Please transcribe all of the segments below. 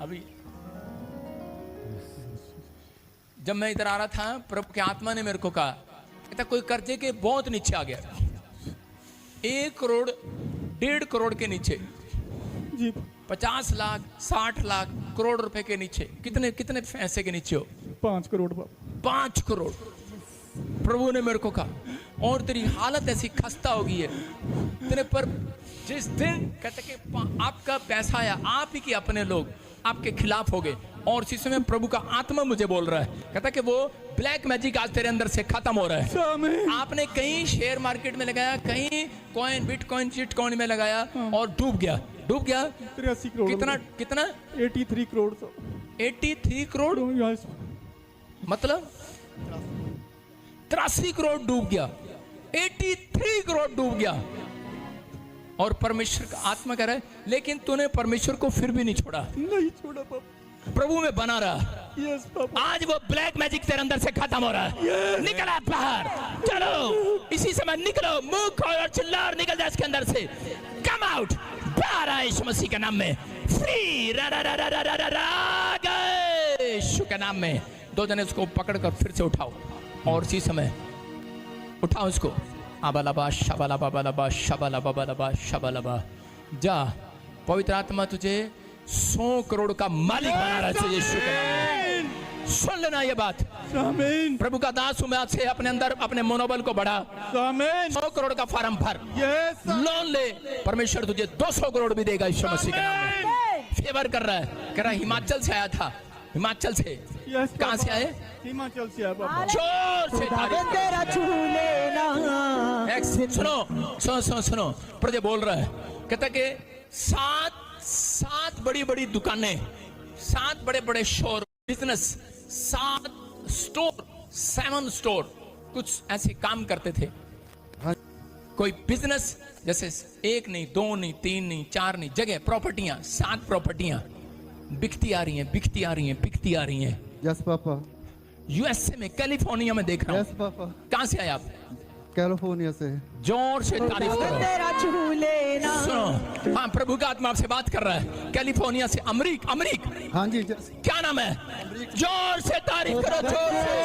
अभी जब मैं इधर आ रहा था, प्रभु की आत्मा ने मेरे को कहा, कहता कोई कर्जे के बहुत नीचे आ गया, 1 करोड़ 1.5 करोड़ के नीचे जी 50 लाख 60 लाख करोड़ रुपए के नीचे। कितने कितने पैसे के नीचे हो? 5 करोड़ 5 करोड़। प्रभु ने मेरे को कहा, और तेरी हालत ऐसी खस्ता हो गई है तेरे पर। जिस दिन कहते कि आपका पैसा आया, आप ही के अपने लोग आपके खिलाफ हो गए, और इसी समय प्रभु का आत्मा मुझे बोल रहा है, कहता कि वो ब्लैक मैजिक आज तेरे अंदर से खत्म हो रहा है। आपने कहीं शेयर मार्केट में लगाया, कहीं कॉइन बिटकॉइन चिटकॉइन में लगाया और डूब गया। 83 करोड़। कितना 83 करोड़। 83 करोड़ मतलब 83 करोड़ डूब गया, 83 करोड़ डूब गया। और परमेश्वर का आत्मा कह रहा है, लेकिन तूने परमेश्वर को फिर भी नहीं छोड़ा। नहीं छोड़ा पापा, प्रभु में बना रहा। Yes papa. आज वो ब्लैक मैजिक तेरे अंदर से खत्म हो रहा है। निकला बाहर, चलो इसी समय निकलो, मुंह खोल और चिल्ला और निकल जा इसके अंदर से। कम आउट, बाहर आए यीशु मसीह के नाम में। फ्री यीशु के नाम में। 2 जने उसको पकड़कर फिर से उठाओ, और इसी समय उठाओ इसको। आबालाबा शबालाबा बालाबा शबालाबा बालाबा शबालाबा। जा, पवित्र आत्मा तुझे 100 करोड़ का मालिक बना रहा है यीशु के नाम में। सुन लेना ये बात। आमीन। प्रभु का दास हूं मैं, आज से अपने अंदर अपने मनोबल को बढ़ा। आमीन। 100 करोड़ का फार्म भर, यस लोन ले, परमेश्वर तुझे 200 करोड़ भी देगा यीशु मसीह के नाम में। फेवर कर रहा है, कह रहा है हिमाचल से आया था, हिमाचल से। यस। कहां से आए? हिमाचल से आया पापा। जोर से तेरा छू लेना। सुनो सुनो सुनो सुनो, प्रभु बोल रहा है, कहता कि 7 बड़ी बड़ी दुकानें, 7 बड़े बड़े शोर बिजनेस, 7 स्टोर कुछ ऐसे काम करते थे। कोई बिजनेस जैसे 1 नहीं 2 नहीं 3 नहीं 4 नहीं जगह, प्रॉपर्टियां, 7 प्रॉपर्टियां बिकती आ रही हैं, बिकती आ रही हैं, बिकती आ रही हैं। Yes papa. यूएसए में, कैलिफोर्निया में देख रहा हूं। Yes papa. कहां से आए आप? कैलिफोर्निया से। जोर से तारीफ करो। तेरा छू लेना। सुनो, हाँ, प्रभु का आत्मा आपसे बात कर रहा है। कैलिफोर्निया से अमरीक। हाँ जी। क्या नाम है? जोर से तारीफ करो, जोर से।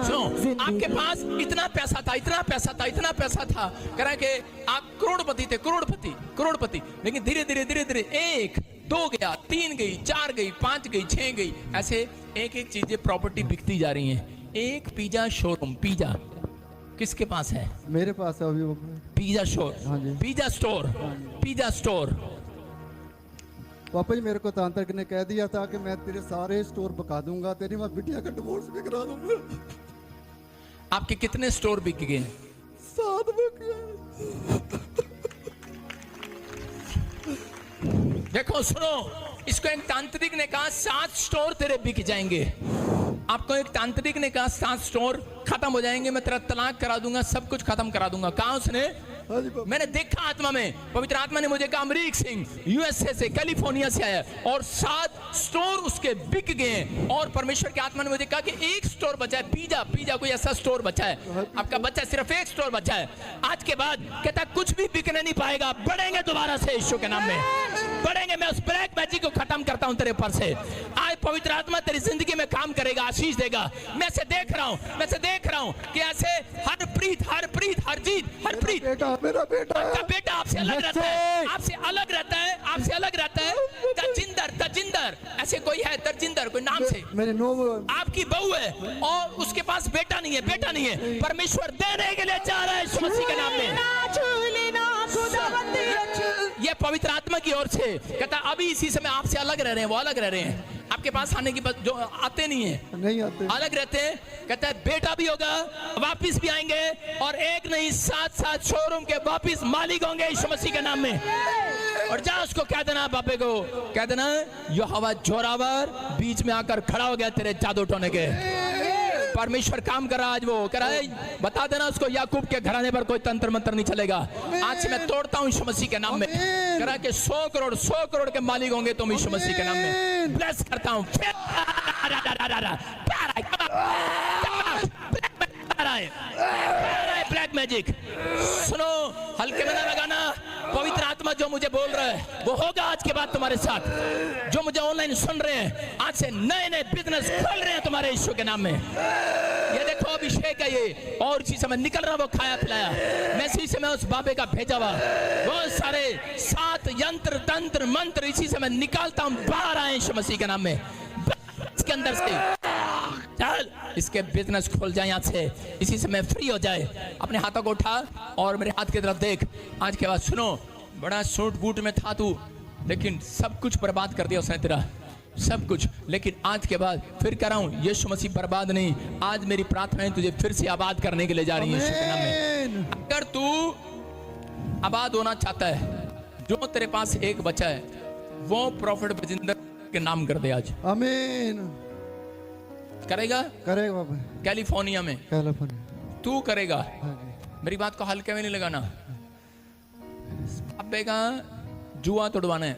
सुनो, आपके पास इतना पैसा था, इतना पैसा था, इतना पैसा था, कह रहा है कि आप करोड़पति थे, करोड़पति। लेकिन धीरे धीरे 1 2 गया, 3 गई, 4 गई, 5 गई, 6 गई, ऐसे एक चीजें प्रॉपर्टी बिकती जा रही हैं। एक पिज्जा शोरूम, पिज्जा किसके पास है? मेरे पास है अभी वो। Pizza store. हाँ जी। Pizza store. पापा जी मेरे को तांत्रिक ने कह दिया था कि मैं तेरे सारे स्टोर बका दूंगा, तेरी मैं बिटिया का डिवोर्स भी करा दूंगा। आपके कितने स्टोर बिक गए? 7 बिक गए। देखो सुनो, इसको एक तांत्रिक ने कहा 7 स्टोर तेरे बिक जाएंगे। आपको एक तांत्रिक ने कहा 7 स्टोर खत्म हो जाएंगे, मैं तेरा तलाक करा दूंगा, सब कुछ खत्म करा दूंगा। कहा उसने? मैंने देखा आत्मा में, पवित्र आत्मा ने मुझे कहा अमरीक सिंह यूएसए से, कैलिफोर्निया से आया, और 7 स्टोर उसके बिक गए। और परमेश्वर की आत्मा ने मुझे कहा कि 1 स्टोर बचा है, पिज्जा कोई ऐसा स्टोर बचा है, आपका बच्चा सिर्फ 1 स्टोर बचा है। आज के बाद कहता कुछ भी बिकने नहीं पाएगा, बढ़ेंगे दोबारा से यीशु के नाम में, बढ़ेंगे। मैं उस ब्लैक मैजिक को खत्म करता हूं तेरे पर से। आज पवित्र आत्मा तेरी जिंदगी में काम करेगा, आशीष देगा। मैं से देख रहा हूं कि ऐसे हरप्रीत मेरा बेटा आपका बेटा आपसे अलग रहता है। तजिंदर ऐसे कोई है, तजिंदर कोई नाम से मेरे आपकी बहू है, और उसके पास बेटा नहीं है। परमेश्वर देने के लिए चाह रहा है यीशु मसीह के नाम में। ये पवित्र आत्मा की ओर से कहता अभी इसी समय आपसे अलग रह रहे हैं, वो अलग रह रहे हैं। आपके पास आने की जो आते नहीं आते, अलग रहते हैं। कहता है बेटा भी होगा, वापिस भी आएंगे, और 1 नहीं 7 शोरूम के वापिस मालिक होंगे यीशु मसीह के नाम में। और जा उसको कह देना, बापे को कह देना, यहोवा जोरावर बीच में आकर खड़ा हो गया तेरे जादू टोने के। परमेश्वर काम कर रहा आज, वो कह रहा है बता देना उसको, याकूब के घराने पर कोई तंत्र मंत्र नहीं चलेगा। आज से मैं तोड़ता हूं यीशु मसीह के नाम में। कह रहा है कि 100 करोड़ के मालिक होंगे तुम यीशु मसीह के नाम में। ब्लेस करता हूं। Black magic. सुनो, हल्के में ना लगाना, पवित्र आत्मा आत्मा जो मुझे बोल रहा है वो होगा आज के बाद तुम्हारे साथ। जो मुझे ऑनलाइन सुन रहे हैं, आज से नए नए बिजनेस खोल रहे हैं तुम्हारे यीशु के नाम में। ये देखो अभिषेक है ये, और इसी समय निकल रहा वो खाया पिलाया। मैं इसी समय उस बाबे का भेजा हुआ वो सारे 7 यंत्र तंत्र मंत्र इसी समय निकालता हूं, बाहर आए यीशु मसीह के नाम में। इसके अंदर से चल, इसके बिजनेस खुल जाए यहाँ से, इसी समय फ्री हो जाए। अपने हाथों को उठा और मेरे हाथ की तरफ देख। आज के बाद सुनो, बड़ा सूट बूट में था तू, लेकिन सब कुछ बर्बाद कर दिया उसने तेरा, सब कुछ। लेकिन आज के बाद फिर कह रहा हूँ, यीशु मसीह बर्बाद नहीं, आज मेरी प्रार्थनाएं तुझे फिर से आबाद करने के लिए जा रही है यीशु के नाम में। अगर तू आबाद होना चाहता है, जो तेरे पास एक बचा है वो प्रॉफिट बजिंदर के नाम कर दे आज। आमीन। करेगा? करेगा बाबा। कैलिफोर्निया में कैलिफोर्निया। तू करेगा? हाँ मेरी बात को हल्के में नहीं लगाना। अबे का जुआ तोड़वाना है,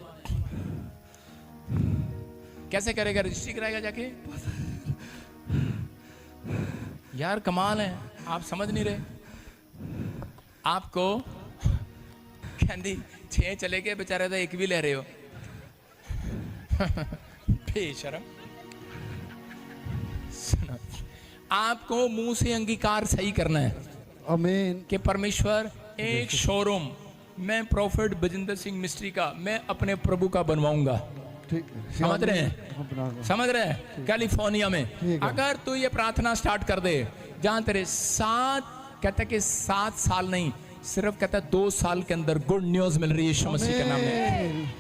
कैसे करेगा? रजिस्ट्री कराएगा जाके? यार कमाल है, आप समझ नहीं रहे। आपको कहती 6 चले गए बेचारे, तो एक भी ले रहे हो। बेशरम। सुनो, आपको मुंह से अंगीकार सही करना है आमीन। कि परमेश्वर एक शोरूम मैं प्रॉफिट बजिंदर सिंह मिस्ट्री का मैं अपने प्रभु का बनवाऊंगा। ठीक है, समझ रहे हैं? समझ रहे हैं? कैलिफोर्निया में अगर तू ये प्रार्थना स्टार्ट कर दे, जहां तेरे 7 साल नहीं, सिर्फ कहता है 2 साल के अंदर गुड न्यूज मिल रही है यीशु मसीह के नाम में।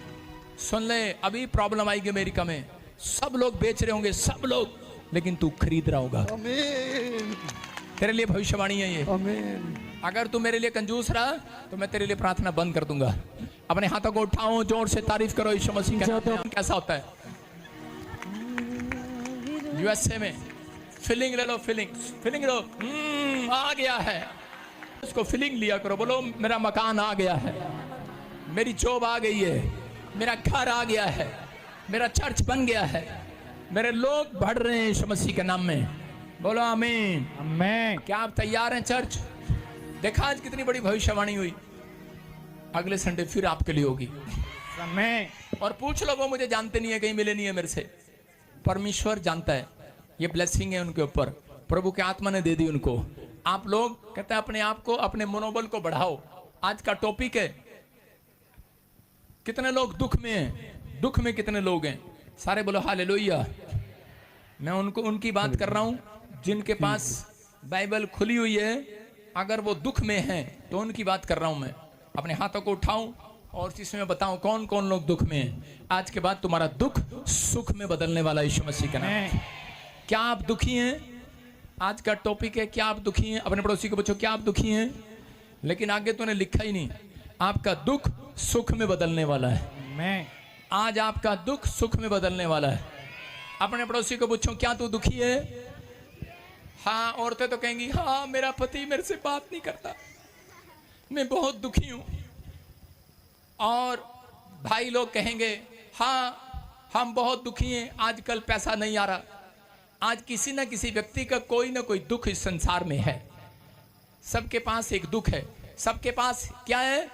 सुन ले, अभी प्रॉब्लम आएगी अमेरिका में, सब लोग बेच रहे होंगे, सब लोग, लेकिन तू खरीद रहा होगा। आमीन। तेरे लिए भविष्यवाणी है ये। आमीन। अगर तू मेरे लिए कंजूस रहा तो मैं तेरे लिए प्रार्थना बंद कर दूंगा। अपने हाथों को उठाओ, जोर से तारीफ करो यीशु मसीह का नाम। कैसा होता है यूएसए में? फीलिंग ले लो, फीलिंग लो। आ गया है, उसको फीलिंग लिया करो। बोलो मेरा मकान आ गया है, मेरी जॉब आ गई है, मेरा घर आ गया है, मेरा चर्च बन गया है, मेरे लोग बढ़ रहे हैं यीशु मसीह के नाम में। बोलो आमीन। आमीन। क्या आप तैयार हैं चर्च? देखा आज कितनी बड़ी भविष्यवाणी हुई। अगले संडे फिर आपके लिए होगी। आमीन। और पूछ लो, वो मुझे जानते नहीं है, कहीं मिले नहीं है मेरे से। परमेश्वर जानता है, ये ब्लेसिंग है उनके ऊपर, प्रभु के आत्मा ने दे दी उनको। आप लोग कहते हैं अपने आप को, अपने मनोबल को बढ़ाओ। आज का टॉपिक है, कितने लोग दुख में हैं? दुख में कितने लोग हैं? सारे बोलो हालेलुया। मैं उनकी बात कर रहा हूं जिनके पास बाइबल खुली हुई है। अगर वो दुख में हैं तो उनकी बात कर रहा हूं मैं। अपने हाथों को उठाऊं और इसमें बताऊं कौन कौन लोग दुख में हैं। आज के बाद तुम्हारा दुख सुख में बदलने वाला यीशु मसीह का नाम। क्या आप दुखी हैं? आज का टॉपिक है, क्या आप दुखी हैं? अपने पड़ोसी को पूछो, क्या आप दुखी हैं? लेकिन आगे तूने लिखा ही नहीं, आपका दुख सुख में बदलने वाला है। आज आपका दुख सुख में बदलने वाला है। अपने पड़ोसी को पूछो, क्या तू दुखी है? हाँ, औरतें तो कहेंगी हाँ मेरा पति मेरे से बात नहीं करता, मैं बहुत दुखी हूं। और भाई लोग कहेंगे हाँ हम बहुत दुखी हैं, आजकल पैसा नहीं आ रहा। आज किसी ना किसी व्यक्ति का कोई ना कोई दुख इस संसार में है। सबके पास एक दुख है। सबके पास क्या है?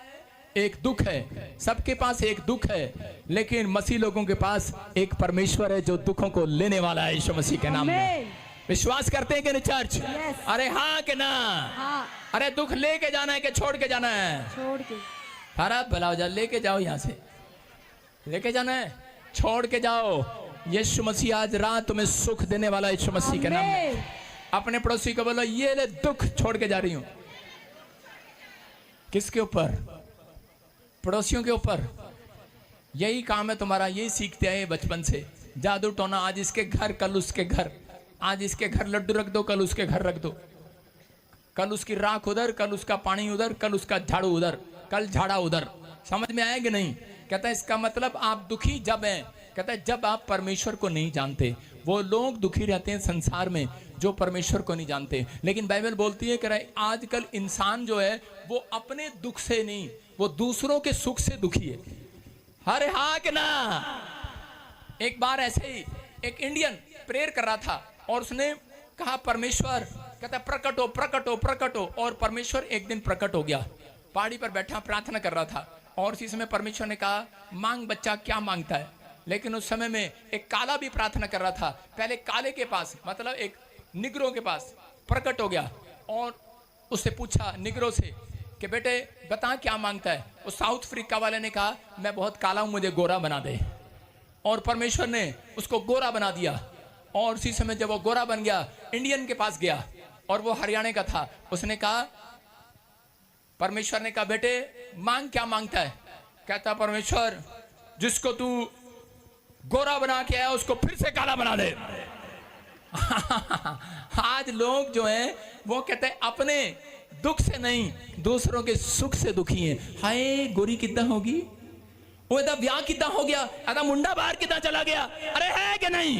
एक दुख है। सबके पास एक दुख है, लेकिन मसीह लोगों के पास एक परमेश्वर है जो दुखों को लेने वाला है यीशु मसीह के नाम में। विश्वास करते हैं कि नहीं चर्च? अरे हाँ कि ना? हाँ। अरे दुख लेके जाना है कि छोड़ के जाना है? छोड़ के। हरा भला जा, लेके जाओ, यहाँ से लेके जाना है, छोड़ के जाओ। यीशु मसीह आज रात तुम्हें सुख देने वाला यीशु मसीह के नाम में। अपने पड़ोसी को बोलो, ये ले दुख छोड़ के जा रही हूं। किसके ऊपर? पड़ोसियों के ऊपर। यही काम है तुम्हारा, यही सीखते आए बचपन से। जादू टोना, आज इसके घर कल उसके घर, आज इसके घर लड्डू रख दो कल उसके घर रख दो, कल उसकी राख उधर, कल उसका पानी उधर, कल उसका झाड़ू उधर, कल झाड़ा उधर। समझ में आएगा नहीं? कहता है इसका मतलब आप दुखी जब हैं, कहता है जब आप परमेश्वर को नहीं जानते। वो लोग दुखी रहते हैं संसार में जो परमेश्वर को नहीं जानते। लेकिन बाइबल बोलती है कि आजकल इंसान जो है वो अपने दुख से नहीं, वो दूसरों के सुख से दुखी है। अरे हाँ कि ना? एक बार ऐसे ही एक इंडियन प्रेयर कर रहा था और उसने कहा परमेश्वर, कहता प्रकट हो प्रकट हो प्रकट हो। और परमेश्वर एक दिन प्रकट हो गया। पहाड़ी पर बैठा प्रार्थना कर रहा था और इसी समय परमेश्वर ने कहा मांग बच्चा क्या मांगता है। लेकिन उस समय में एक काला भी प्रार्थना कर रहा था। पहले काले के पास मतलब एक निग्रो के पास प्रकट हो गया और उससे पूछा निग्रो से कि बेटे बता क्या मांगता है। उस साउथ अफ्रीका वाले ने कहा मैं बहुत काला हूं, मुझे गोरा बना दे। और परमेश्वर ने उसको गोरा बना दिया। और उसी समय जब वो गोरा बन गया इंडियन के पास गया और वो हरियाणा का था। उसने कहा परमेश्वर ने कहा बेटे मांग क्या मांगता है। कहता परमेश्वर जिसको तू गोरा बना के आया उसको फिर से काला बना दे। आज लोग जो हैं वो कहते हैं अपने दुख से नहीं दूसरों के सुख से दुखी हैं। हाय गोरी कितना होगी, वो इधर ब्याह कितना हो गया, अदा मुंडा बाहर कितना चला गया, अरे है कि नहीं।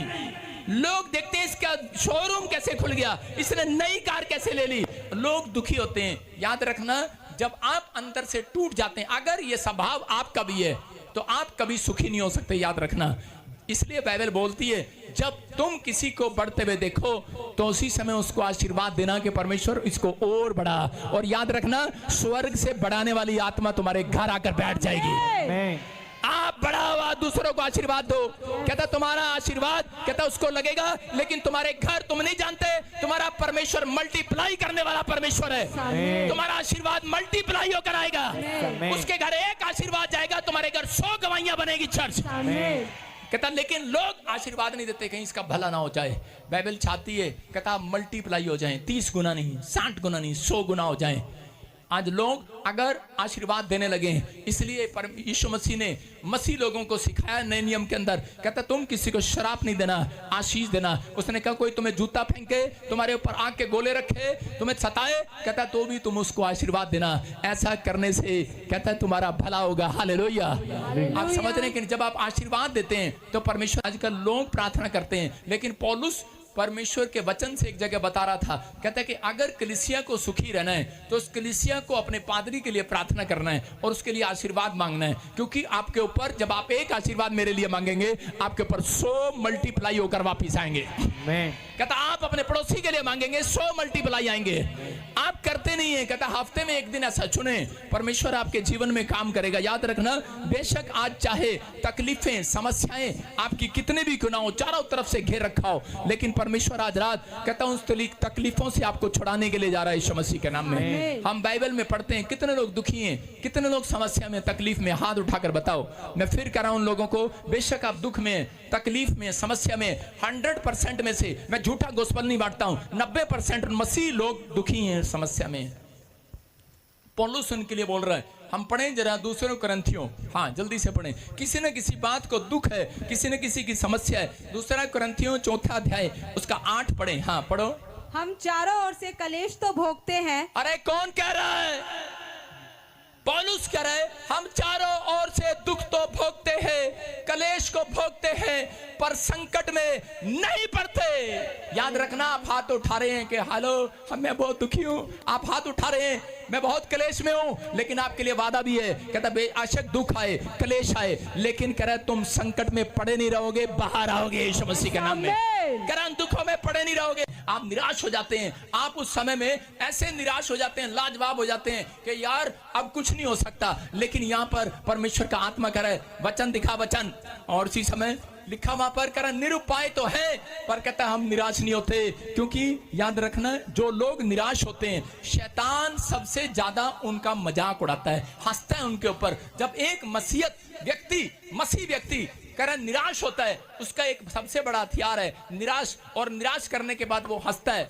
लोग देखते हैं इसका शोरूम कैसे खुल गया, इसने नई कार कैसे ले ली। लोग दुखी होते हैं। याद रखना जब आप अंदर से टूट जाते हैं, अगर ये स्वभाव आपका भी है तो आप कभी सुखी नहीं हो सकते। याद रखना। इसलिए बाइबल बोलती है जब तुम किसी को बढ़ते हुए देखो तो उसी समय उसको आशीर्वाद देना कि परमेश्वर इसको और बढ़ा। और याद रखना स्वर्ग से बढ़ाने वाली आत्मा तुम्हारे घर आकर बैठ जाएगी। आप बड़ा हुआ दूसरों को आशीर्वाद दो। कहता तुम्हारा आशीर्वाद कहता उसको लगेगा, लेकिन तुम्हारे घर तुम नहीं जानते तुम्हारा परमेश्वर मल्टीप्लाई करने वाला परमेश्वर है। तुम्हारा आशीर्वाद मल्टीप्लाई होकर आएगा। उसके घर एक आशीर्वाद जाएगा, तुम्हारे घर 100 गवाहियां बनेगी चर्च। कहता लेकिन लोग आशीर्वाद नहीं देते कहीं इसका भला ना हो जाए। बाइबल चाहती है कहता मल्टीप्लाई हो जाए, 30 गुना नहीं, 60 गुना नहीं, 100 गुना हो जाए। आज लोग अगर आशीर्वाद देने लगे हैं, इसलिए यीशु मसीह ने मसीह लोगों को सिखाया नए नियम के अंदर। कहता तुम किसी को शराब नहीं देना, आशीष देना। उसने कहा कोई तुम्हें जूता फेंके, तुम्हारे ऊपर आग के गोले रखे, तुम्हें सताए, कहता तो भी तुम उसको आशीर्वाद देना। ऐसा करने से कहता तुम्हारा भला होगा। हालेलुया। आप समझ रहे हैं कि जब आप आशीर्वाद देते हैं तो परमेश्वर, आजकल लोग प्रार्थना करते हैं लेकिन पौलुस परमेश्वर के वचन से एक जगह बता रहा था। कहता है कि अगर कलीसिया को सुखी रहना है तो उस कलीसिया को अपने पादरी के लिए प्रार्थना करना है और उसके लिए आशीर्वाद मांगना है। क्योंकि आपके ऊपर जब आप एक आशीर्वाद मेरे लिए मांगेंगे आपके ऊपर 100 मल्टीप्लाई होकर वापिस आएंगे। कहता आप अपने पड़ोसी के लिए मांगेंगे 100 मल्टीप्लाई आएंगे। आप करते नहीं है। कहता हफ्ते में एक दिन ऐसा चुने, परमेश्वर आपके जीवन में काम करेगा। याद रखना बेशक आज चाहे तकलीफें समस्याएं आपकी कितने भी क्यों ना हो, चारों तरफ से घेर रखा हो, लेकिन परमेश्वर आज रात कहता हूं उस तकलीफों से आपको छुड़ाने के लिए जा रहा है यीशु मसीह के नाम में। हम बाइबल में पढ़ते हैं कितने लोग दुखी हैं, कितने लोग समस्या में तकलीफ में, हाथ उठाकर बताओ। मैं फिर कह रहा हूं उन लोगों को बेशक आप दुख में तकलीफ में समस्या में 100% में से मैं झूठा गोस्पल नहीं बांटता हूं, 90% मसीह लोग दुखी हैं समस्या में। पौलुस उनके लिए बोल रहा है। हम पढ़ें जरा दूसरे कुरिन्थियों, हाँ जल्दी से पढ़ें। किसी न किसी बात को दुख है, किसी न किसी की समस्या है। दूसरा कुरिन्थियों 4 अध्याय उसका 8 पढ़ें। हाँ पढ़ो। हम चारों ओर से कलेश तो भोगते हैं। अरे कौन कह रहा है? पौलुस कह रहा है हम चारों ओर से दुख तो भोगते हैं, कलेश को भोगते हैं, पर संकट में नहीं पड़ते। याद रखना आप हाथ उठा रहे हैं कि हेलो मैं बहुत दुखी हूं, आप हाथ उठा रहे हैं मैं बहुत कलेश में हूं, लेकिन आपके लिए वादा भी है। कहता बेशक दुख आए कलेश आए, लेकिन कह रहा तुम संकट में पड़े नहीं रहोगे, बाहर आओगे यीशु मसीह के नाम में। कह रहा दुखों में पड़े नहीं रहोगे। आप निराश हो जाते हैं, आप उस समय में ऐसे निराश हो जाते हैं, लाजवाब हो जाते हैं कि यार अब कुछ नहीं हो सकता। लेकिन यहाँ पर परमेश्वर का आत्मा कह रहा है वचन दिखा वचन, और इसी समय लिखा वहां पर करा निरुपाय तो है, पर कहता हम निराश नहीं होते। क्योंकि याद रखना जो लोग निराश होते हैं शैतान सबसे ज्यादा उनका मजाक उड़ाता है, हंसता है उनके ऊपर। जब एक मसीह व्यक्ति करा निराश होता है, उसका एक सबसे बड़ा हथियार है निराश, और निराश करने के बाद वो हंसता है,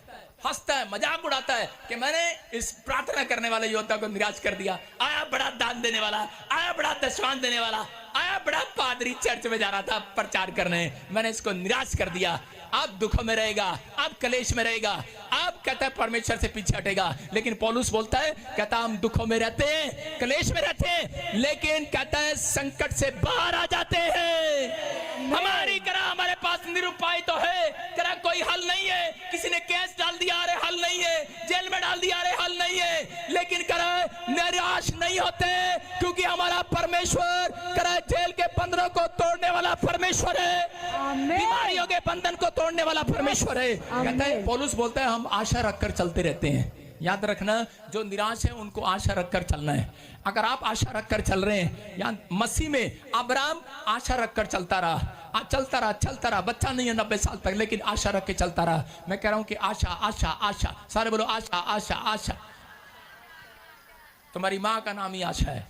मजाक उड़ाता है कि मैंने इस प्रार्थना करने वाले योद्धा को निराश कर दिया। आया बड़ा दान देने वाला, आया बड़ा दशवान देने वाला, आया बड़ा पादरी चर्च में जा रहा था प्रचार करने, मैंने इसको निराश कर दिया। आप दुखों में रहेगा, आप कलेश में रहेगा, आप कहता है परमेश्वर से पीछे हटेगा। लेकिन पौलुस बोलता है कहता हम दुखों में रहते हैं, कलेश में रहते हैं, लेकिन कहता है संकट से बाहर आ जाते हैं। हमारी करा हमारे पास निरुपाय तो है, करा कोई हल नहीं है, किसी ने केस डाल दिया अरे हल नहीं है, जेल में डाल दिया अरे हल नहीं है, लेकिन करा निराश नहीं होते क्योंकि हमारा परमेश्वर करा जेल के बंधनों को तोड़ने वाला परमेश्वर है, बीमारियों के बंधन को तोड़ने वाला परमेश्वर है। कहता है पौलुस बोलता है हम आशा रखकर चलते रहते हैं। याद रखना, जो निराश है उनको आशा रखकर चलना है। अगर आप आशा रखकर चल रहे हैं, या मसीह में अब्राहम आशा रखकर चलता रहा, बच्चा नहीं है 90 साल तक, लेकिन आशा रख के चलता रहा। मैं कह रहा हूं कि आशा आशा आशा, सारे बोलो आशा आशा आशा। तुम्हारी माँ का नाम ही आशा है,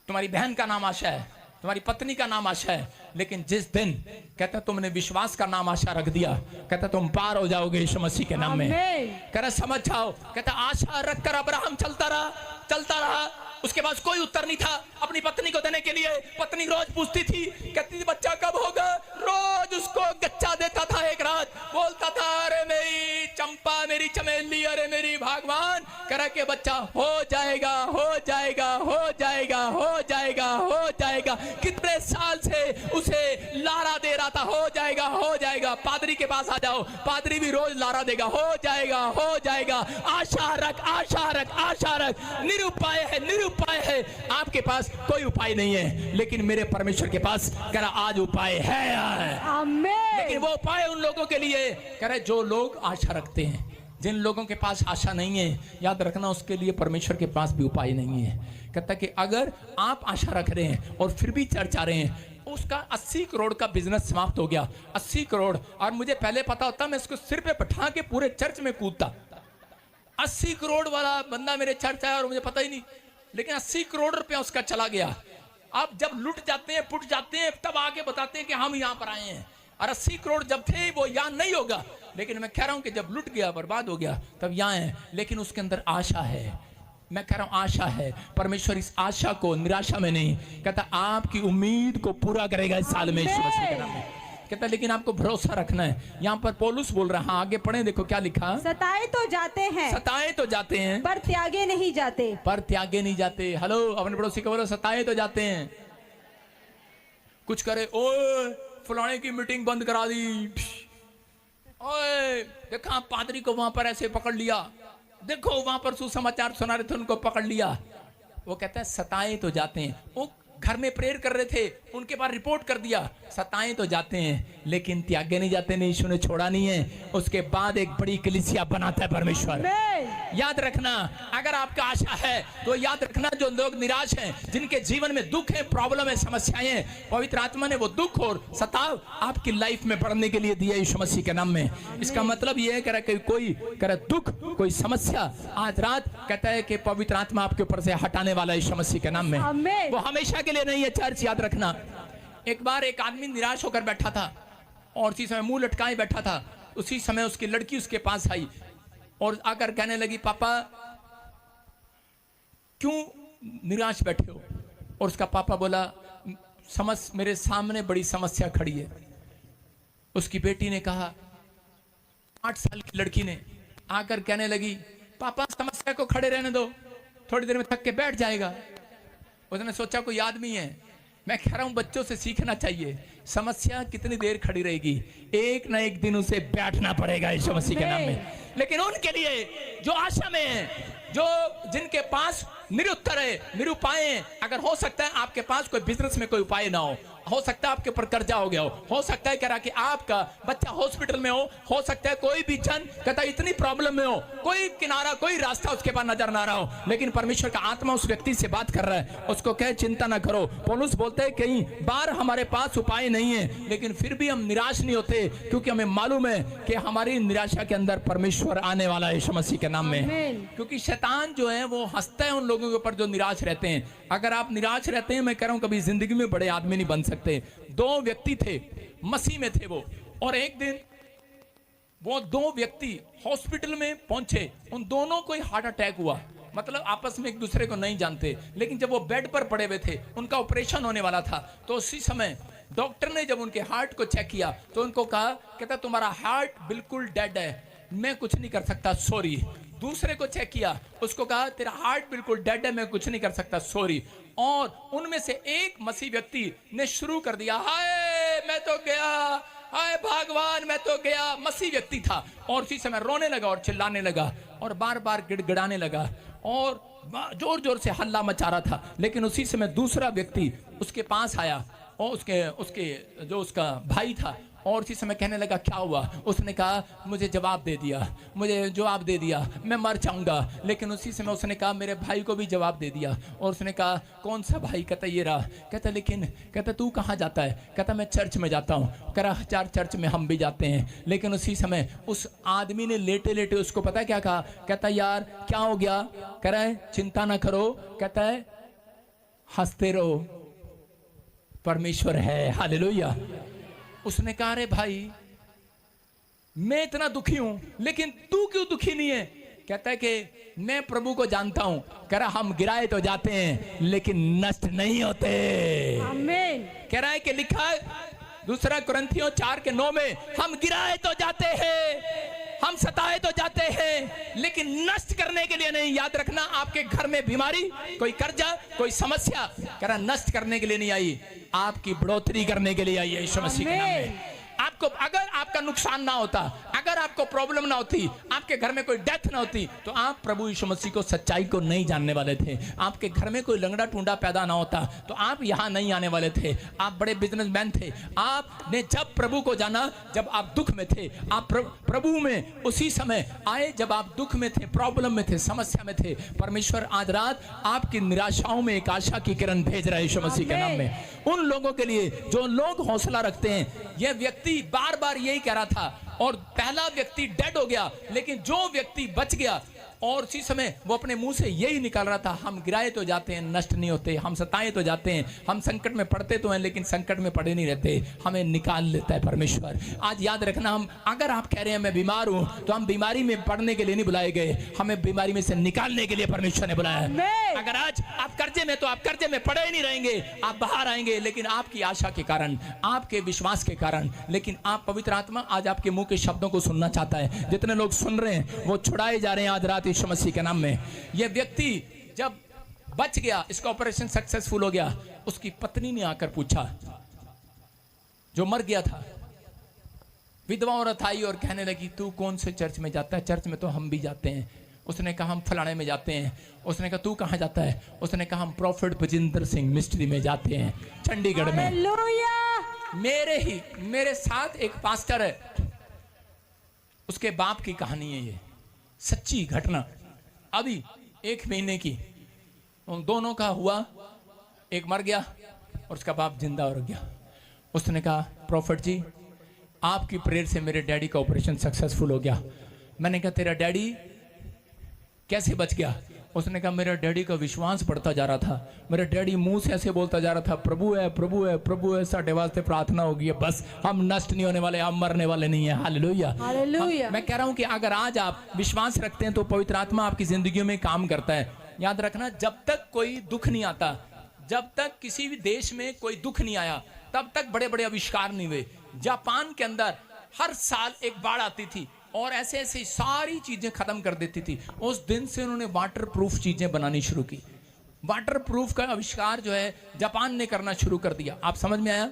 तुम्हारी बहन का नाम आशा है, तुम्हारी पत्नी का नाम आशा है। लेकिन जिस दिन कहता तुमने विश्वास का नाम आशा रख दिया, कहता तुम पार हो जाओगे यीशु मसीह के नाम में। कहता समझ जाओ, कहता आशा रखकर अब्राहम चलता रहा। उसके पास कोई उत्तर नहीं था अपनी पत्नी को देने के लिए। पत्नी रोज पूछती थी, कहती थी बच्चा कब होगा। रोज उसको गच्चा देता था। एक रात बोलता था, अरे मेरी चंपा, मेरी चमेली, अरे मेरी भगवान, कह के बच्चा हो जाएगा, हो जाएगा, हो जाएगा, हो जाएगा, हो जाएगा। कितने साल से उसे लारा दे रहा था, हो जाएगा, हो जाएगा। पादरी के पास आ जाओ, पादरी भी रोज लारा देगा, हो जाएगा, हो जाएगा। आशा रख, आशा रख, आशा रख। निरुपाय है, आपके पास कोई उपाय नहीं है, लेकिन मेरे परमेश्वर के पास कह रहा आज उपाय है। आमीन। लेकिन वो उपाय उन लोगों के लिए कह रहे जो लोग आशा रखते हैं। जिन लोगों के पास आशा नहीं है, याद रखना उसके लिए परमेश्वर के पास भी उपाय नहीं है। कहता कि अगर आप आशा रख रहे हैं और फिर भी चर्च आ रहे हैं, उसका 80 करोड़ का बिजनेस समाप्त हो गया। 80 करोड़, और मुझे पहले पता होता मैं इसको सिर पे बैठा के पूरे चर्च में कूदता। 80 करोड़ वाला बंदा मेरे चर्च आया और मुझे पता ही नहीं, लेकिन 80 करोड़ रुपया उसका चला गया। अब जब लुट जाते हैं, पुट जाते हैं, तब आके बताते हैं कि हम यहाँ पर आए हैं। और 80 करोड़ जब थे वो यहाँ नहीं होगा, लेकिन मैं कह रहा हूँ कि जब लुट गया, बर्बाद हो गया, तब यहाँ है। लेकिन उसके अंदर आशा है। मैं कह रहा हूँ आशा है। परमेश्वर इस आशा को निराशा में नहीं, कहता आपकी उम्मीद को पूरा करेगा इस साल में, यीशु मसीह के नाम में। कहता लेकिन आपको भरोसा रखना है। यहाँ पर पौलुस बोल रहा है, आगे पढ़े, देखो क्या लिखा। सताए तो जाते हैं, सताए तो जाते हैं, पर त्यागे नहीं जाते, पर त्यागे नहीं जाते। हेलो, अपने पड़ोसी को बोलो सताए तो जाते हैं। कुछ करे, ओए फलाने की मीटिंग बंद करा दी, ओए देखा पादरी को वहां पर ऐसे पकड़ लिया, देखो वहां पर सुसमाचार सुना रहे थे उनको पकड़ लिया। वो कहता है सताए तो जाते हैं। वो घर में प्रेयर कर रहे थे, उनके पास रिपोर्ट कर दिया, सताएं तो जाते हैं लेकिन त्यागे नहीं जाते। नहीं, यीशु ने छोड़ा नहीं है। उसके बाद एक बड़ी कलीसिया बनाता है परमेश्वर। याद रखना, अगर आपका आशा है तो याद रखना, जो लोग निराश हैं, जिनके जीवन में दुख है, प्रॉब्लम है, समस्याएं हैं, पवित्र आत्मा ने वो दुख और सताव आपकी लाइफ में बढ़ने के लिए दिया यीशु मसीह के नाम में। इसका मतलब ये है कि कोई करे दुख, कोई समस्या, आज रात कहता है कि पवित्र आत्मा आपके ऊपर से हटाने वाला यीशु मसीह के नाम में। वो हमेशा के लिए नहीं है चर्च, याद रखना। एक बार एक आदमी निराश होकर बैठा था और उसी समय मुंह लटकाए बैठा था। उसी समय उसकी लड़की उसके पास आई और आकर कहने लगी, पापा क्यों निराश बैठे हो। और उसका पापा बोला, मेरे सामने बड़ी समस्या खड़ी है। उसकी बेटी ने कहा, 8 साल की लड़की ने आकर कहने लगी, पापा समस्या को खड़े रहने दो, थोड़ी देर में थक के बैठ जाएगा। उसने सोचा कोई आदमी है। मैं कह रहा हूं बच्चों से सीखना चाहिए, समस्या कितनी देर खड़ी रहेगी, एक ना एक दिन उसे बैठना पड़ेगा यीशु मसीह के नाम में। लेकिन उनके लिए जो आशा में है, जो जिनके पास निरुत्तर है, निरुपाय है, अगर हो सकता है आपके पास कोई बिजनेस में कोई उपाय ना हो सकता है आपके ऊपर कर्जा हो गया हो सकता है कह रहा कि आपका बच्चा हॉस्पिटल में हो सकता है कोई भी जन कहता इतनी प्रॉब्लम में हो, कोई किनारा, कोई रास्ता उसके पास नजर ना रहा हो, लेकिन परमेश्वर का आत्मा उस व्यक्ति से बात कर रहा है, उसको कहे चिंता ना करो। पौलुस बोलते हैं कई बार हमारे पास उपाय नहीं है, लेकिन फिर भी हम निराश नहीं होते, क्योंकि हमें मालूम है कि हमारी निराशा के अंदर परमेश्वर आने वाला है यीशु मसीह के नाम में। क्योंकि शैतान जो है वो हंसता है उन लोगों के ऊपर जो निराश रहते हैं। अगर आप निराश रहते हैं, मैं कह रहा हूं कभी जिंदगी में बड़े आदमी नहीं बन सकते। 2 व्यक्ति थे, मसीह में थे वो, और एक दिन वो 2 व्यक्ति हॉस्पिटल में पहुंचे, उन दोनों को हार्ट अटैक हुआ। मतलब आपस में एक दूसरे को नहीं जानते, लेकिन जब वो बेड पर पड़े हुए थे, उनका ऑपरेशन होने वाला था, तो उसी समय डॉक्टर ने जब उनके हार्ट को चेक किया तो उनको कहा, कहता तुम्हारा हार्ट बिल्कुल डेड है, मैं कुछ नहीं कर सकता, सॉरी। दूसरे को चेक किया, उसको कहा तेरा हार्ट बिल्कुल डेड है, मैं कुछ नहीं कर सकता, सॉरी। और उनमें से एक मसीह व्यक्ति ने शुरू कर दिया, हाय मैं तो गया, हाय भगवान मैं तो गया। मसीह व्यक्ति था और उसी समय रोने लगा और चिल्लाने लगा और बार बार गिड़गिड़ाने लगा और जोर जोर से हल्ला मचा रहा था। लेकिन उसी समय दूसरा व्यक्ति उसके पास आया और उसके जो उसका भाई था और उसी समय कहने लगा क्या हुआ? उसने कहा मुझे जवाब दे दिया, मुझे जवाब दे दिया, मैं मर जाऊंगा। लेकिन उसी समय उसने कहा मेरे भाई को भी जवाब दे दिया। और उसने कहा कौन सा भाई? कहता ये रहा। कहता लेकिन, कहता तू कहाँ जाता है? कहता मैं चर्च में जाता हूँ। कह रहा 1000 चर्च में हम भी जाते हैं। लेकिन उसी समय उस आदमी ने लेटे लेटे उसको पता है क्या कहा? कहता यार क्या हो गया? कह रहा है चिंता ना करो, कहता है हंसते रहो, परमेश्वर है। हालेलुया। उसने कहा अरे भाई मैं इतना दुखी हूं, लेकिन तू क्यों दुखी नहीं है? कहता है कि मैं प्रभु को जानता हूं। कह रहा हम गिराए तो जाते हैं लेकिन नष्ट नहीं होते। आमीन। कह रहा है कि लिखा है 2 कुरिन्थियों 4:9 में, हम गिराए तो जाते हैं, हम सताए तो जाते हैं, लेकिन नष्ट करने के लिए नहीं। याद रखना आपके घर में बीमारी, कोई कर्जा, कोई समस्या, कह रहा नष्ट करने के लिए नहीं आई, आपकी बढ़ोतरी करने के लिए आई है यीशु मसीह के नाम में। आपको अगर आपका नुकसान ना होता, अगर आपको प्रॉब्लम ना होती, आपके घर में कोई डेथ ना होती, तो आप प्रभु यीशु मसीह को, सच्चाई को नहीं जानने वाले थे। आपके घर में कोई लंगड़ा टूंडा पैदा ना होता तो आप यहाँ नहीं आने वाले थे। आप बड़े बिजनेसमैन थे। आपने जब प्रभु को जाना, जब आप दुख में थे, आप प्रभु में उसी समय आए जब आप दुख में थे, प्रॉब्लम में थे, समस्या में थे। परमेश्वर आज रात आपकी निराशाओं में एक आशा की किरण भेज रहा है यीशु मसीह के नाम में। उन लोगों के लिए जो लोग हौसला रखते हैं। यह व्यक्ति बार बार यही कह रहा था और पहला व्यक्ति डेड हो गया, लेकिन जो व्यक्ति बच गया और उसी समय वो अपने मुंह से यही निकाल रहा था, हम गिराए तो जाते हैं नष्ट नहीं होते, हम सताए तो जाते हैं, हम संकट में पड़ते तो हैं लेकिन संकट में पड़े नहीं रहते, हमें निकाल लेता है परमेश्वर। आज याद रखना, हम अगर आप कह रहे हैं मैं बीमार हूं, तो हम बीमारी में पड़ने के लिए नहीं बुलाए गए, हमें बीमारी में से निकालने के लिए परमेश्वर ने बुलाया है। अगर आज आप कर्जे में, तो आप कर्जे में पड़े ही नहीं रहेंगे, आप बाहर आएंगे, लेकिन आपकी आशा के कारण, आपके विश्वास के कारण। लेकिन आप पवित्र आत्मा आज आपके मुंह के शब्दों को सुनना चाहता है। जितने लोग सुन रहे हैं वो छुड़ाए जा रहे हैं आज रात यीशु मसीह के नाम में। यह व्यक्ति जब बच गया, इसका ऑपरेशन सक्सेसफुल हो गया, उसकी पत्नी ने आकर पूछा, जो मर गया था, विधवा औरत आई और कहने लगी तू कौन से चर्च में जाता है? चर्च में तो हम भी जाते हैं। उसने कहा हम फलाने में जाते हैं। उसने कहा तू कहाँ जाता है? उसने कहा हम प्रॉफिट बजिंदर सिंह मिस्ट्री में जाते हैं, चंडीगढ़ में। मेरे साथ एक पास्टर है, उसके बाप की कहानी है, ये सच्ची घटना, अभी 1 महीने की। उन दोनों का हुआ, एक मर गया और उसका बाप जिंदा हो गया। उसने कहा प्रॉफिट जी आपकी प्रेयर से मेरे डैडी का ऑपरेशन सक्सेसफुल हो गया। मैंने कहा तेरा डैडी कैसे बच गया? उसने कहा मेरा डैडी का विश्वास बढ़ता जा रहा था, मेरा डैडी मुंह से ऐसे बोलता जा रहा था प्रभु है, प्रभु है, प्रभु है, साढ़े वास्ते प्रार्थना होगी है, बस हम नष्ट नहीं होने वाले, हम मरने वाले नहीं है। Hallelujah, hallelujah. मैं कह रहा हूं कि अगर आज आप विश्वास रखते हैं तो पवित्र आत्मा आपकी जिंदगी में काम करता है। याद रखना, जब तक कोई दुख नहीं आता, जब तक किसी भी देश में कोई दुख नहीं आया, तब तक बड़े बड़े आविष्कार नहीं हुए। जापान के अंदर हर साल एक बाढ़ आती थी और ऐसे ऐसे सारी चीजें खत्म कर देती थी। उस दिन से उन्होंने वाटर प्रूफ चीजें बनानी शुरू की। वाटर प्रूफ का आविष्कार जो है जापान ने करना शुरू कर दिया। आप समझ में आया?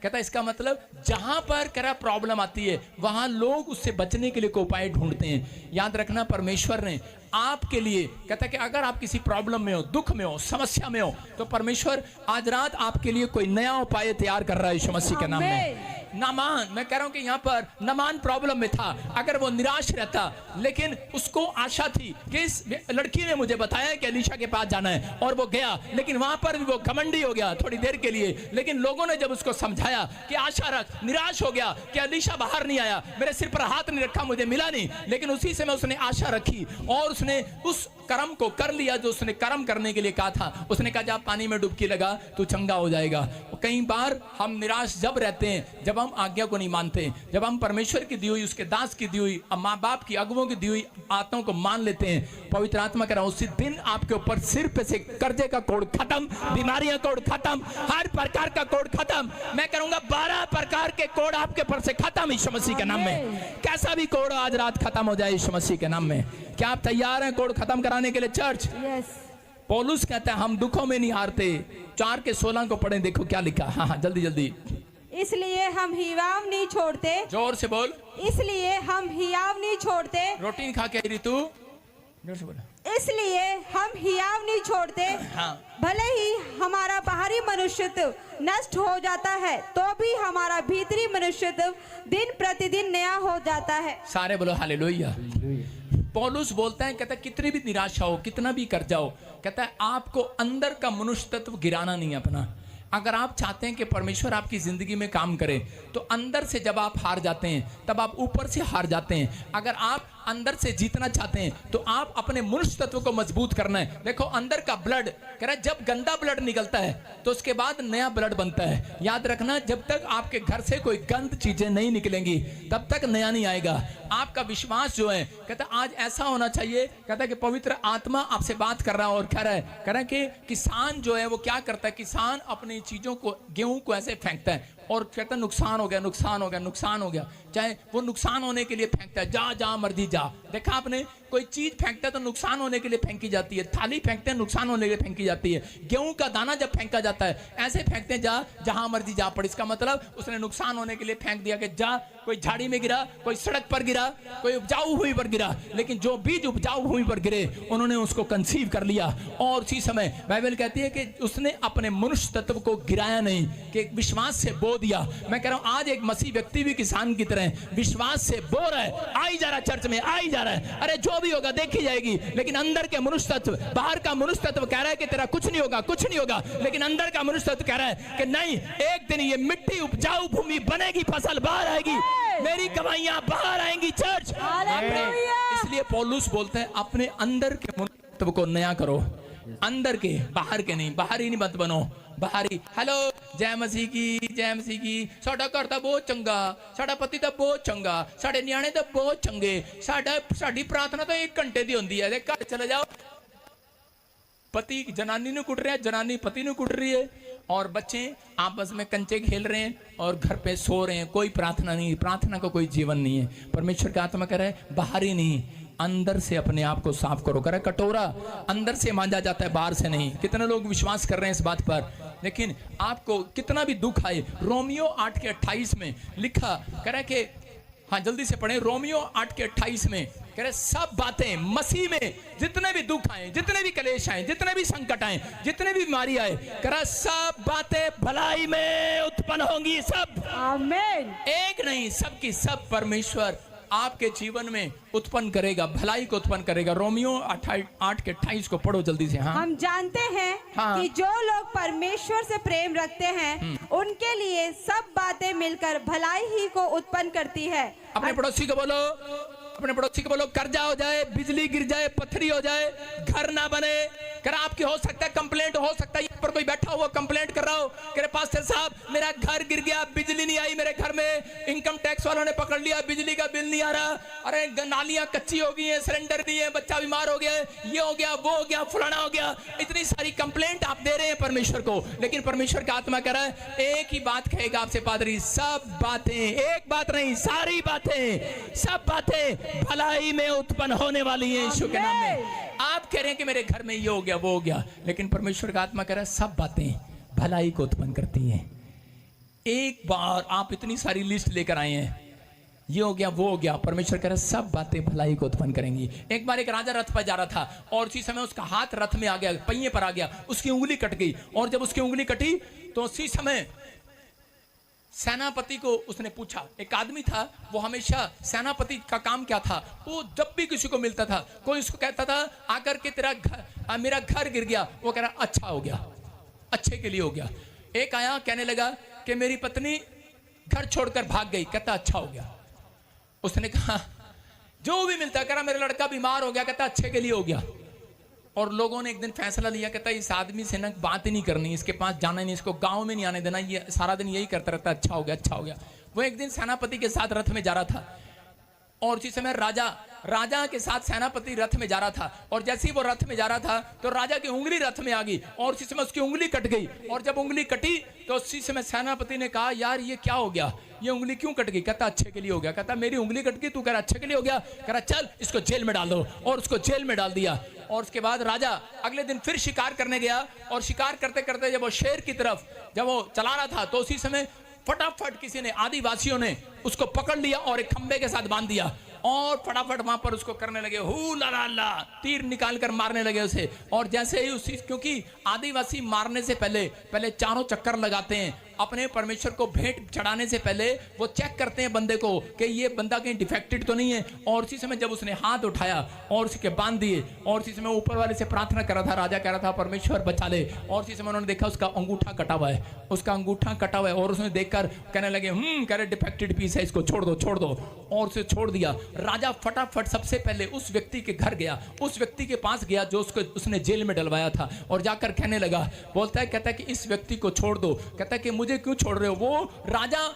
कहता इसका मतलब जहां पर करा प्रॉब्लम आती है वहां लोग उससे बचने के लिए कोई उपाय ढूंढते हैं। याद रखना, परमेश्वर ने आपके लिए कहता कि अगर आप किसी प्रॉब्लम में हो, दुख में हो, समस्या में हो, तो परमेश्वर आज रात आपके लिए कोई नया उपाय तैयार कर रहा है यीशु मसीह के नाम में। नामान, मैं कह रहा हूं कि यहाँ पर नामान प्रॉब्लम में था। अगर वो निराश रहता, लेकिन उसको आशा थी कि इस लड़की ने मुझे बताया कि एलीशा के पास जाना है, और वो गया, लेकिन वहां पर भी वो घमंडी हो गया थोड़ी देर के लिए। लेकिन लोगों ने जब उसको समझाया कि आशा रख, निराश हो गया कि एलीशा बाहर नहीं आया, मेरे सिर पर हाथ नहीं रखा, मुझे मिला नहीं, लेकिन उसी समय उसने आशा रखी और उसने उस कर्म को कर लिया जो उसने कर्म करने के लिए कहा था। उसने कहा जब पानी में डुबकी लगा तो चंगा हो जाएगा। कई बार हम निराश जब रहते हैं, जब हम आज्ञा को नहीं मानते, जब हम परमेश्वर की दी हुई, उसके दास की दी हुई, माँ बाप की, अगुओं की दी हुई आत्माओं को मान लेते हैं। पवित्र आत्मा कह रहा हूं, उसी दिन आपके ऊपर सिर पे से कर्जे का कोड खत्म, बीमारियां कोड खत्म, हर प्रकार का कोड खत्म। मैं करूंगा 12 प्रकार के कोड आपके ऊपर से खत्म यीशु मसीह के नाम में। कैसा भी कोड आज रात खत्म हो जाए यीशु मसीह के नाम में। क्या आप तैयार हैं कोड खत्म कराने के लिए चर्च? पौलुस कहता है हम दुखों में नहीं हारते। 4:16 को पढ़ें, देखो क्या लिखा। हाँ जल्दी जल्दी। इसलिए हम हियाव नहीं छोड़ते। जोर से बोल। इसलिए हम हियाव नहीं छोड़ते। रोटी खा के ऋतु, जोर से बोला। इसलिए हम हियाव नहीं छोड़ते। हाँ। भले ही हमारा बाहरी बाहरी मनुष्यत्व नष्ट हो जाता है तो भी हमारा भीतरी मनुष्यत्व दिन प्रतिदिन नया हो जाता है। सारे बोलो हालेलुया। पौलुस बोलता है, कहता है कितनी भी निराशा हो, कितना भी कर जाओ, कहता है आपको अंदर का मनुष्य तत्व गिराना नहीं अपना। अगर आप चाहते हैं कि परमेश्वर आपकी जिंदगी में काम करे तो अंदर से जब आप हार जाते हैं तब आप ऊपर से हार जाते हैं। अगर आप अंदर से जीतना चाहते हैं तो आप अपने मनुष्य तत्व को मजबूत करना है। देखो अंदर का ब्लड, कह रहा है जब गंदा ब्लड निकलता है तो उसके बाद नया ब्लड बनता है। याद रखना, जब तक आपके घर से कोई गंद चीजें नहीं निकलेंगी तब तक नया नहीं आएगा। आपका विश्वास जो है, कहता आज ऐसा होना चाहिए, कहता है कि पवित्र आत्मा आपसे बात कर रहा है और कह रहा है कि किसान जो है वो क्या करता है, किसान अपनी चीजों को, गेहूं को ऐसे फेंकता है और कहता है नुकसान हो गया, नुकसान हो गया, नुकसान हो गया। चाहे वो नुकसान होने के लिए फेंकता है, जा जा मर्जी जा। देखा आपने, कोई चीज फेंकता है तो नुकसान होने के लिए फेंकी जाती है। थाली फेंकते हैं नुकसान होने के लिए फेंकी जाती है। गेहूं का दाना जब फेंका जाता है ऐसे फेंकते हैं, जा जहां मर्जी जा पड़। इसका मतलब उसने नुकसान होने के लिए फेंक दिया कि जा, कोई झाड़ी में गिरा, कोई सड़क पर गिरा, कोई उपजाऊ भूमि पर गिरा, लेकिन जो बीज उपजाऊ भूमि पर गिरे उन्होंने उसको कंसीव कर लिया। और उसी समय बाइबल कहती है कि उसने अपने मनुष्य तत्व को गिराया नहीं, कि विश्वास से बो दिया। मैं कह रहा हूं आज एक मसीह व्यक्ति भी किसान की तरह विश्वास से बो रहा है, आई जा रहा है चर्च में, आई जा रहा है, अरे जो भी होगा देखी जाएगी, लेकिन अंदर के मनुष्य तत्व, बाहर का मनुष्य तत्व कह रहा है कि तेरा कुछ नहीं होगा, कुछ नहीं होगा, लेकिन अंदर का मनुष्य तत्व कह रहा है कि नहीं, एक दिन ये मिट्टी उपजाऊ भूमि बनेगी, फसल बाहर आएगी, मेरी कमाइयां बाहर आएंगी चर्च। इसलिए पौलुस बोलते हैं अपने अंदर के मनुष्य तत्व को नया करो, अंदर के, बाहर के नहीं। बाहर ही नहीं मत बनो, बाहरी। हेलो, जय मसीह की, जय मसीह की। साडा घर दा बहुत चंगा, साडा पति दा बहुत चंगा, साडे न्याणे दा बहुत चंगे, साडी प्रार्थना तो 1 घंटे दी होंदी है। घर चले जाओ, पति जनानी ने कुट रहा है, जनानी पति ने कुट रही है, और बच्चे आपस में कंचे खेल रहे हैं और घर पे सो रहे हैं। कोई प्रार्थना नहीं, प्रार्थना का कोई जीवन नहीं है। परमेश्वर का आत्मा कह रहा है बाहरी नहीं, अंदर से अपने आप को साफ करो। कह रहा है कटोरा अंदर से मांजा जाता है, बाहर से नहीं। कितने लोग विश्वास कर रहे हैं इस बात पर, लेकिन आपको कितना भी दुख आए, रोमियो 8:28 में लिखा, कह रहा है कि हाँ जल्दी से पढ़ें, रोमियो 8:28 में कह रहे सब बातें मसीह में, जितने भी दुख आए, जितने भी कलेश आए, जितने भी संकट आए, जितने भी बीमारी आए, कह रहा सब बातें भलाई में उत्पन्न होंगी। सब, आमीन। एक नहीं, सब की सब परमेश्वर आपके जीवन में उत्पन्न करेगा, भलाई को उत्पन्न करेगा। रोमियो 8:28 को पढ़ो जल्दी से। हाँ, हम जानते हैं कि जो लोग परमेश्वर से प्रेम रखते हैं उनके लिए सब बातें मिलकर भलाई ही को उत्पन्न करती है। अपने पड़ोसी को बोलो, अपने पड़ोसी को बोलो, कर्जा हो जाए, बिजली गिर जाए, पत्थरी हो जाए, घर ना बने, कर आपकी हो सकता है कंप्लेंट, हो सकता है यहाँ पर कोई बैठा हुआ कंप्लेंट कर रहा हो, कह रहे पास्टर साहब मेरा घर गिर गया, बिजली नहीं आई मेरे घर में, इनकम टैक्स वालों ने पकड़ लिया, बिजली का बिल नहीं आ रहा, अरे नालियां कच्ची हो गई हैं, सिलेंडर नहीं है, बच्चा बीमार हो गया, ये हो गया, वो हो गया, फलाना हो गया। इतनी सारी कंप्लेंट आप दे रहे हैं परमेश्वर को, लेकिन परमेश्वर का आत्मा कह रहा है एक ही बात कहेगा आपसे पादरी, सब बातें, एक बात नहीं, सारी बातें, सब बातें भलाई में उत्पन्न होने वाली हैं यीशु के नाम में। आप कह रहे हैं कि मेरे घर में ये हो गया, वो हो गया, लेकिन परमेश्वर का आत्मा कह रहा है सब बातें भलाई को उत्पन्न करती हैं। एक बार आप इतनी सारी लिस्ट लेकर आए हैं, ये हो गया, वो हो गया, परमेश्वर कह रहा है सब बातें भलाई को उत्पन्न करेंगी। एक बार एक राजा रथ पर जा रहा था और उसी समय उसका हाथ रथ में आ गया, पहिए पर आ गया, उसकी उंगली कट गई, और जब उसकी उंगली कटी तो उसी समय सेनापति को उसने पूछा, एक आदमी था, वो हमेशा सेनापति का काम क्या था, वो जब भी किसी को मिलता था, कोई उसको कहता था आकर के तेरा घर, मेरा घर गिर गया, वो कह रहा अच्छा हो गया, अच्छे के लिए हो गया। एक आया कहने लगा कि मेरी पत्नी घर छोड़कर भाग गई, कहता अच्छा हो गया। उसने कहा जो भी मिलता, कह रहा मेरा लड़का बीमार हो गया, कहता अच्छे के लिए हो गया। और लोगों ने एक दिन फैसला लिया, कहता इस आदमी से ना बात ही नहीं करनी, इसके पास जाना नहीं, इसको गांव में नहीं आने देना, ये सारा दिन यही करता रहता, अच्छा हो गया, अच्छा हो गया। वो एक दिन सेनापति के साथ रथ में जा रहा था और उसी समय राजा के साथ सेनापति रथ में जा रहा था, और जैसे ही वो रथ में जा रहा था तो राजा की उंगली रथ में आ गई और उसी समय उसकी उंगली कट गई। और जब उंगली कटी तो उसी समय सेनापति ने कहा यार ये क्या हो गया, ये उंगली क्यों कट गई? कहता अच्छे के लिए हो गया। कहता मेरी उंगली कट गई, तू कह रहा अच्छे के लिए हो गया? कह रहा चल इसको जेल में डाल दो, और उसको जेल में डाल दिया। और उसके बाद राजा अगले दिन फिर शिकार करने गया, और शिकार करते करते जब वो शेर की तरफ जब वो चला रहा था तो उसी समय फटाफट किसी ने, आदिवासियों ने उसको पकड़ लिया और एक खंबे के साथ बांध दिया, और फटाफट वहां पर उसको करने लगे, हु ला ला ला, तीर निकाल कर मारने लगे उसे। और जैसे ही उसी, क्योंकि आदिवासी मारने से पहले चारों चक्कर लगाते हैं, अपने परमेश्वर को भेंट चढ़ाने से पहले वो चेक करते हैं बंदे को कि ये बंदा कहीं डिफेक्टेड तो नहीं है। और उसी समय जब उसने हाथ उठाया और उसके बांध दिए, और उसी समय ऊपर वाले से प्रार्थना कर रहा था, राजा कह रहा था परमेश्वर बचा ले, और उसी समय उन्होंने देखा उसका अंगूठा कटा हुआ है, उसका अंगूठा कटा हुआ है। और उसने देखकर कहने लगे कह रहे डिफेक्टेड पीस है, इसको छोड़ दो। और उसे छोड़ दिया। राजा फटाफट सबसे पहले उस व्यक्ति के घर गया, उस व्यक्ति के पास गया जो उसने जेल में डलवाया था, और जाकर कहने लगा, बोलता है, कहता है कि इस व्यक्ति को छोड़ दो। कहता है कि मुझे क्यों छोड़ रहे हो? वो राजा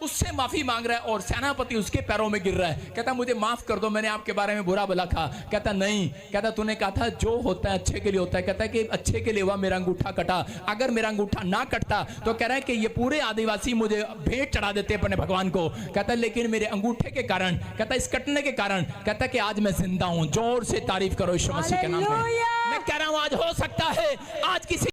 उससे माफी मांग रहा है और सेनापति उसके पैरों में गिर रहा है। कहता मुझे माफ कर दो, मैंने आपके बारे में बुरा भला कहा। कहता नहीं, कहता तूने कहा था जो होता है अच्छे के लिए होता है। कहता है कि अच्छे के लिए हुआ, मेरा अंगूठा कटा, अगर मेरा अंगूठा ना कटता तो कह रहा है कि ये पूरे आदिवासी मुझे भेंट चढ़ा देते अपने भगवान को। कहता है लेकिन मेरे अंगूठे के कारण, कहता इस कटने के कारण, कहता कि आज मैं जिंदा हूं। जोर से तारीफ करो यीशु मसीह के नाम पे। मैं कह रहा हूं आज हो सकता है आज किसी